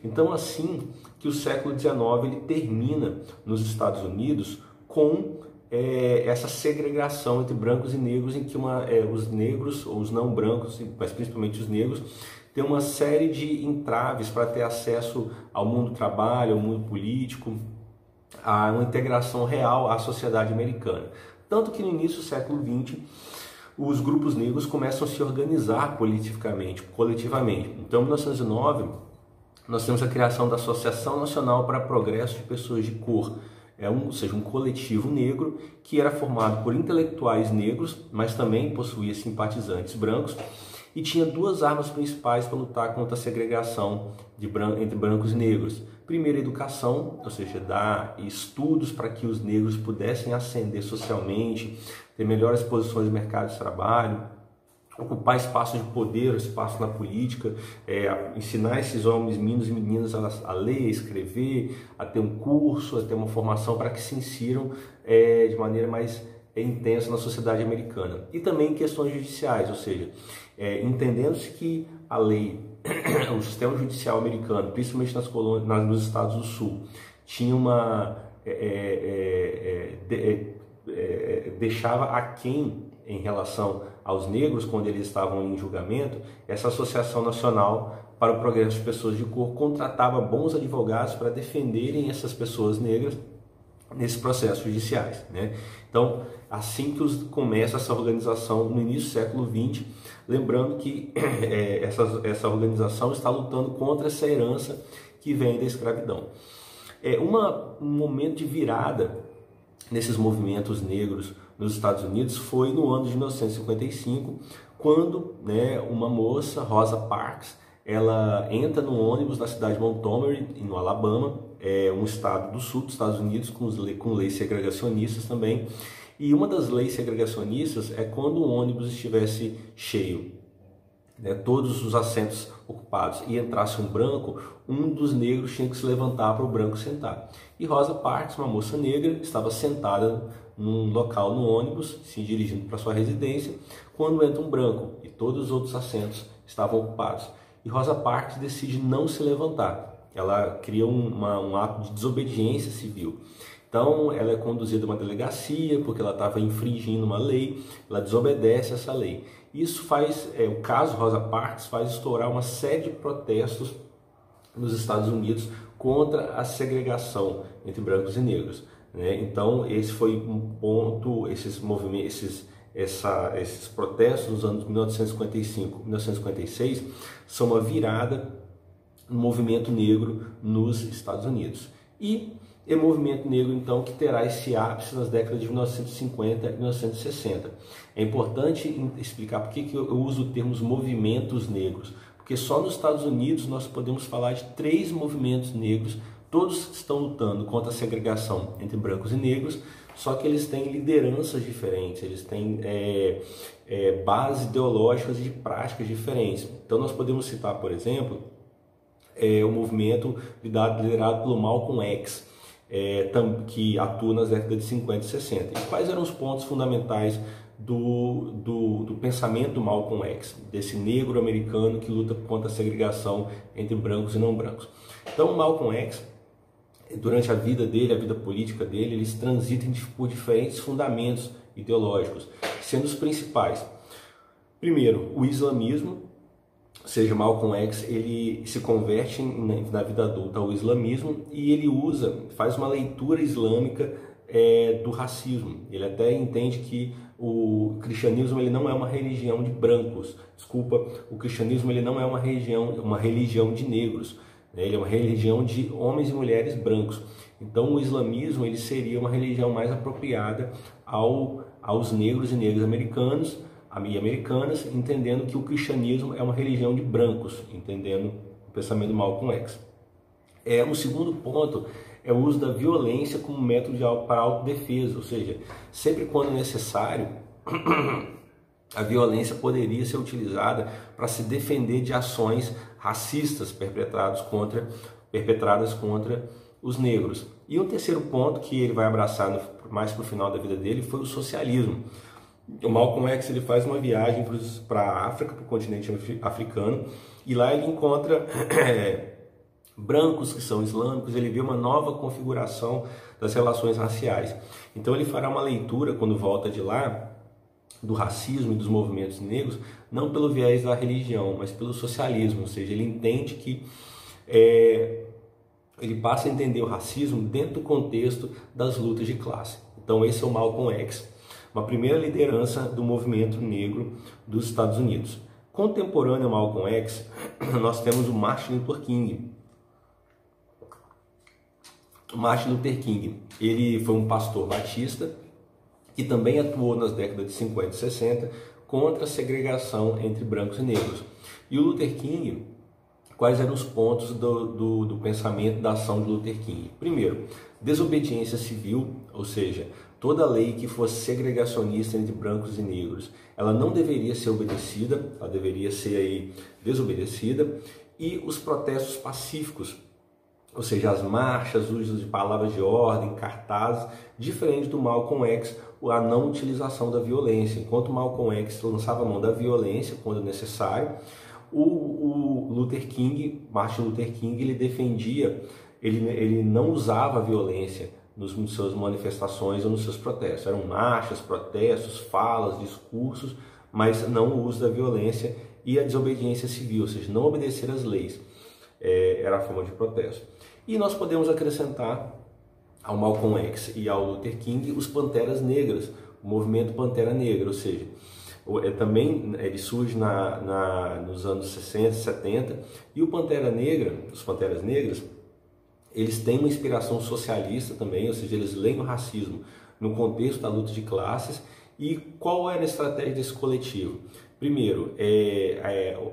Então, assim que o século XIX ele termina nos Estados Unidos com essa segregação entre brancos e negros, em que os negros, ou os não brancos, mas principalmente os negros, têm uma série de entraves para ter acesso ao mundo do trabalho, ao mundo político, a uma integração real à sociedade americana. Tanto que no início do século XX, os grupos negros começam a se organizar politicamente, coletivamente. Então, em 1909, nós temos a criação da Associação Nacional para Progresso de Pessoas de Cor, ou seja, um coletivo negro que era formado por intelectuais negros, mas também possuía simpatizantes brancos, e tinha duas armas principais para lutar contra a segregação entre brancos e negros. Primeiro, a educação, ou seja, dar estudos para que os negros pudessem ascender socialmente, ter melhores posições no mercado de trabalho, ocupar espaços de poder, espaço na política, ensinar esses homens, meninos e meninas a ler, a escrever, a ter um curso, a ter uma formação para que se insiram de maneira mais intensa na sociedade americana. E também questões judiciais, ou seja, entendendo-se que a lei, o sistema judicial americano, principalmente nas colônias, nos Estados do Sul, tinha deixava aquém em relação aos negros quando eles estavam em julgamento. Essa Associação Nacional para o Progresso de Pessoas de Cor contratava bons advogados para defenderem essas pessoas negras nesses processos judiciais, né? Então, assim que começa essa organização no início do século XX, lembrando que essa organização está lutando contra essa herança que vem da escravidão. Um momento de virada nesses movimentos negros nos Estados Unidos foi no ano de 1955, quando uma moça, Rosa Parks, ela entra no ônibus na cidade de Montgomery, no Alabama, um estado do sul dos Estados Unidos com leis segregacionistas também. E uma das leis segregacionistas é quando o ônibus estivesse cheio, todos os assentos ocupados, e entrasse um branco, um dos negros tinha que se levantar para o branco sentar. E Rosa Parks, uma moça negra, estava sentada num local no ônibus, se dirigindo para sua residência, quando entra um branco e todos os outros assentos estavam ocupados. E Rosa Parks decide não se levantar. Ela cria um ato de desobediência civil. Então, ela é conduzida a uma delegacia porque ela estava infringindo uma lei, ela desobedece essa lei. Isso faz, o caso Rosa Parks faz estourar uma série de protestos nos Estados Unidos contra a segregação entre brancos e negros, né? Então, esse foi um ponto, esses movimentos, esses protestos nos anos 1955 e 1956 são uma virada no movimento negro nos Estados Unidos. E o movimento negro, então, que terá esse ápice nas décadas de 1950 e 1960. É importante explicar por que eu uso termos movimentos negros, porque só nos Estados Unidos nós podemos falar de 3 movimentos negros, todos estão lutando contra a segregação entre brancos e negros, só que eles têm lideranças diferentes, eles têm bases ideológicas e de práticas diferentes. Então nós podemos citar, por exemplo, o movimento liderado pelo Malcolm X, que atua nas décadas de 50 e 60. E quais eram os pontos fundamentais do pensamento do Malcolm X, desse negro americano que luta contra a segregação entre brancos e não brancos? Então, o Malcolm X, durante a vida dele, a vida política dele, eles transitam por diferentes fundamentos ideológicos, sendo os principais. Primeiro, o islamismo, ou seja, Malcolm X, ele se converte na vida adulta ao islamismo e ele faz uma leitura islâmica do racismo. Ele até entende que o cristianismo ele não é uma religião de brancos, o cristianismo ele não é uma religião de negros, né? Ele é uma religião de homens e mulheres brancos. Então o islamismo ele seria uma religião mais apropriada aos negros e negras americanos e americanas, entendendo que o cristianismo é uma religião de brancos, entendendo o pensamento do Malcolm X. O segundo ponto é o uso da violência como método para autodefesa, ou seja, sempre quando necessário, a violência poderia ser utilizada para se defender de ações racistas perpetradas contra os negros. E um terceiro ponto que ele vai abraçar mais para o final da vida dele foi o socialismo. O Malcolm X ele faz uma viagem para a África, para o continente africano, e lá ele encontra brancos que são islâmicos, ele vê uma nova configuração das relações raciais. Então ele fará uma leitura, quando volta de lá, do racismo e dos movimentos negros, não pelo viés da religião, mas pelo socialismo, ou seja, ele entende que ele passa a entender o racismo dentro do contexto das lutas de classe. Então esse é o Malcolm X, uma primeira liderança do movimento negro dos Estados Unidos. Contemporâneo ao Malcolm X, nós temos o Martin Luther King. Martin Luther King, ele foi um pastor batista que também atuou nas décadas de 50 e 60 contra a segregação entre brancos e negros. E o Luther King, quais eram os pontos do pensamento da ação de Luther King? Primeiro, desobediência civil, ou seja, toda lei que fosse segregacionista entre brancos e negros, ela não deveria ser obedecida, ela deveria ser aí desobedecida, e os protestos pacíficos, ou seja, as marchas, o uso de palavras de ordem, cartazes, diferente do Malcolm X, a não utilização da violência. Enquanto Malcolm X lançava a mão da violência quando necessário, o Luther King, Martin Luther King, ele defendia, ele não usava a violência nas suas manifestações ou nos seus protestos. Eram marchas, protestos, falas, discursos, mas não o uso da violência e a desobediência civil, ou seja, não obedecer às leis. Era a forma de protesto. E nós podemos acrescentar ao Malcolm X e ao Luther King os Panteras Negras, o movimento Pantera Negra, ou seja, também ele surge nos anos 60, 70, e o Pantera Negra, os Panteras Negras, eles têm uma inspiração socialista também, ou seja, eles leem o racismo no contexto da luta de classes. E qual era a estratégia desse coletivo? Primeiro,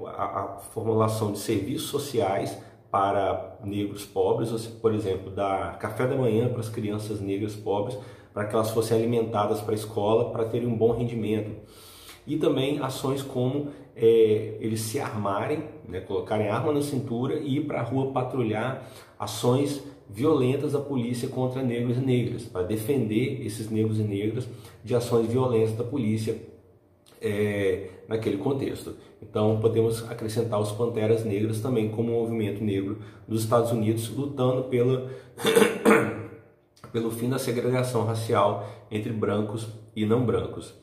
a formulação de serviços sociais para negros pobres, por exemplo, dar café da manhã para as crianças negras pobres, para que elas fossem alimentadas para a escola, para terem um bom rendimento. E também ações como eles se armarem, né, colocarem arma na cintura e ir para a rua patrulhar ações violentas da polícia contra negros e negras, para defender esses negros e negras de ações violentas da polícia naquele contexto. Então podemos acrescentar os Panteras Negras também como um movimento negro dos Estados Unidos lutando pelo fim da segregação racial entre brancos e não brancos.